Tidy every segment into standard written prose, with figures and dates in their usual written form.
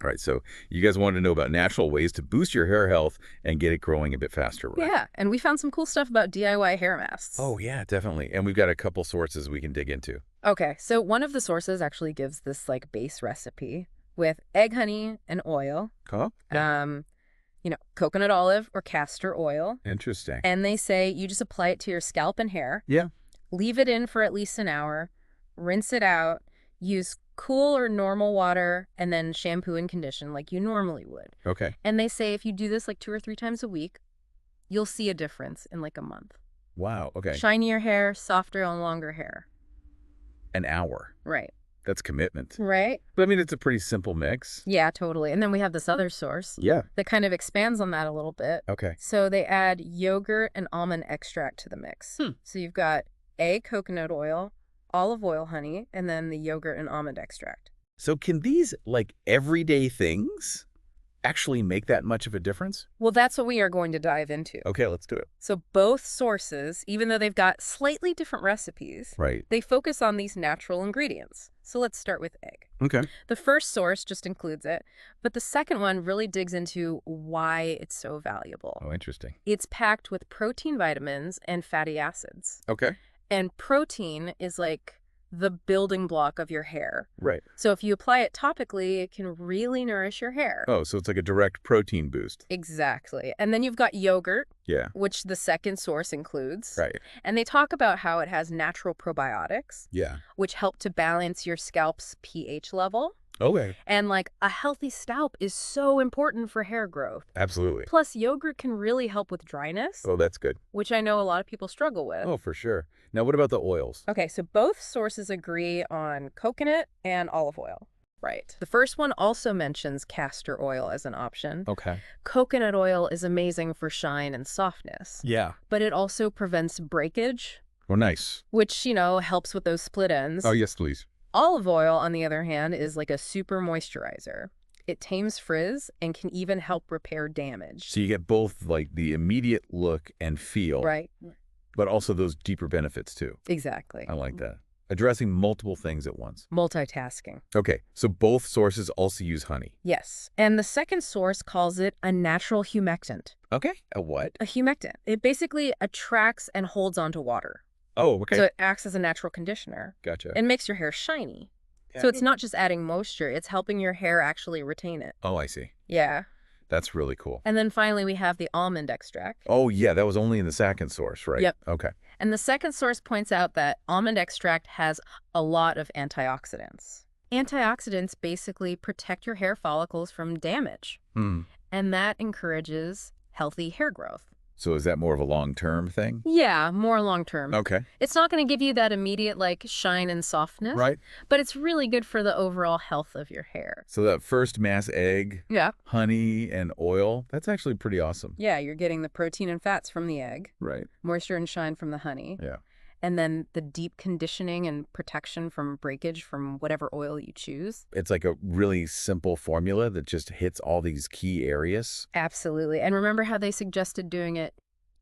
All right, so you guys wanted to know about natural ways to boost your hair health and get it growing a bit faster, right? Yeah, and we found some cool stuff about DIY hair masks. Oh, yeah, definitely. And we've got a couple sources we can dig into. Okay, so one of the sources actually gives this like base recipe with egg honey and oil, Huh? coconut olive or castor oil. Interesting. And they say you just apply it to your scalp and hair, Yeah. leave it in for at least an hour, rinse it out, use cool or normal water, and then shampoo and condition like you normally would. Okay. And they say if you do this like 2 or 3 times a week, you'll see a difference in like a month. Wow. Okay. Shinier hair, softer and longer hair. An hour. Right. That's commitment. Right? But I mean, it's a pretty simple mix. Yeah, totally. And then we have this other source Yeah. that kind of expands on that a little bit. Okay. So they add yogurt and almond extract to the mix. So you've got coconut oil, olive oil, honey, and then the yogurt and almond extract. So can these, like, everyday things actually make that much of a difference? Well, that's what we are going to dive into. Okay, let's do it. So both sources, even though they've got slightly different recipes, Right. they focus on these natural ingredients. So let's start with egg. Okay. The first source just includes it, but the second one really digs into why it's so valuable. Oh, interesting. It's packed with protein, vitamins, and fatty acids. Okay. And protein is like the building block of your hair. Right. So if you apply it topically, it can really nourish your hair. Oh, so it's like a direct protein boost. Exactly. And then you've got yogurt, Yeah. which the second source includes. Right. And they talk about how it has natural probiotics, Yeah. which help to balance your scalp's pH level. Okay. And like a healthy scalp is so important for hair growth. Absolutely. Plus, yogurt can really help with dryness, Oh, that's good. which I know a lot of people struggle with. Oh, for sure. Now, what about the oils? Okay, so both sources agree on coconut and olive oil. Right. The first one also mentions castor oil as an option. Okay. Coconut oil is amazing for shine and softness, Yeah. but it also prevents breakage, Oh, nice. which, helps with those split ends. Oh, yes, please. Olive oil, on the other hand, is like a super moisturizer. It tames frizz and can even help repair damage. So you get both, like, the immediate look and feel, Right. but also those deeper benefits, too. Exactly. I like that. Addressing multiple things at once. Multitasking. Okay, so both sources also use honey. Yes. And the second source calls it a natural humectant. Okay. A what? A humectant. It basically attracts and holds onto water. Oh, okay. So it acts as a natural conditioner Gotcha. and makes your hair shiny. Yeah. So it's not just adding moisture, it's helping your hair actually retain it. Oh, I see. Yeah. That's really cool. And then finally, we have the almond extract. Oh, yeah, that was only in the second source, right? Yep. Okay. And the second source points out that almond extract has a lot of antioxidants. Antioxidants basically protect your hair follicles from damage, Hmm. and that encourages healthy hair growth. So is that more of a long-term thing? Yeah, more long-term. Okay. It's not going to give you that immediate, shine and softness, Right. but it's really good for the overall health of your hair. So that first mass egg, Yeah. honey, and oil, that's actually pretty awesome. Yeah, you're getting the protein and fats from the egg, Right. moisture and shine from the honey, Yeah. and then the deep conditioning and protection from breakage from whatever oil you choose. It's like a really simple formula that just hits all these key areas. Absolutely. And remember how they suggested doing it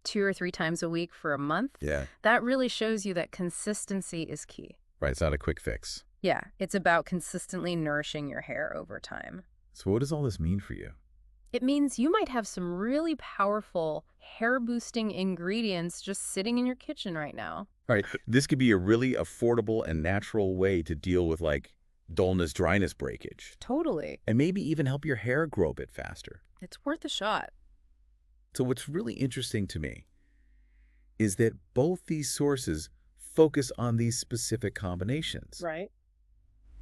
2 or 3 times a week for a month? Yeah. That really shows you that consistency is key. Right. It's not a quick fix. Yeah, it's about consistently nourishing your hair over time. So what does all this mean for you? It means you might have some really powerful hair-boosting ingredients just sitting in your kitchen right now. All right. This could be a really affordable and natural way to deal with, like, dullness, dryness, breakage. Totally. And maybe even help your hair grow a bit faster. It's worth a shot. So what's really interesting to me is that both these sources focus on these specific combinations. Right.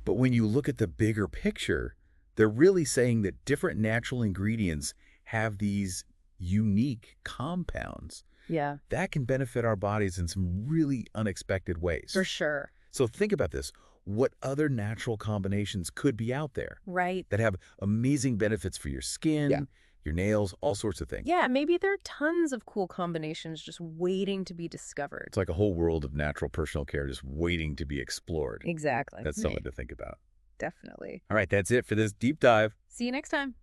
But when you look at the bigger picture, they're really saying that different natural ingredients have these unique compounds Yeah, that can benefit our bodies in some really unexpected ways. for sure. So think about this. What other natural combinations could be out there Right. that have amazing benefits for your skin, Yeah. your nails, all sorts of things? Yeah, maybe there are tons of cool combinations just waiting to be discovered. It's like a whole world of natural personal care just waiting to be explored. Exactly. That's something to think about. Definitely. All right, that's it for this deep dive. See you next time.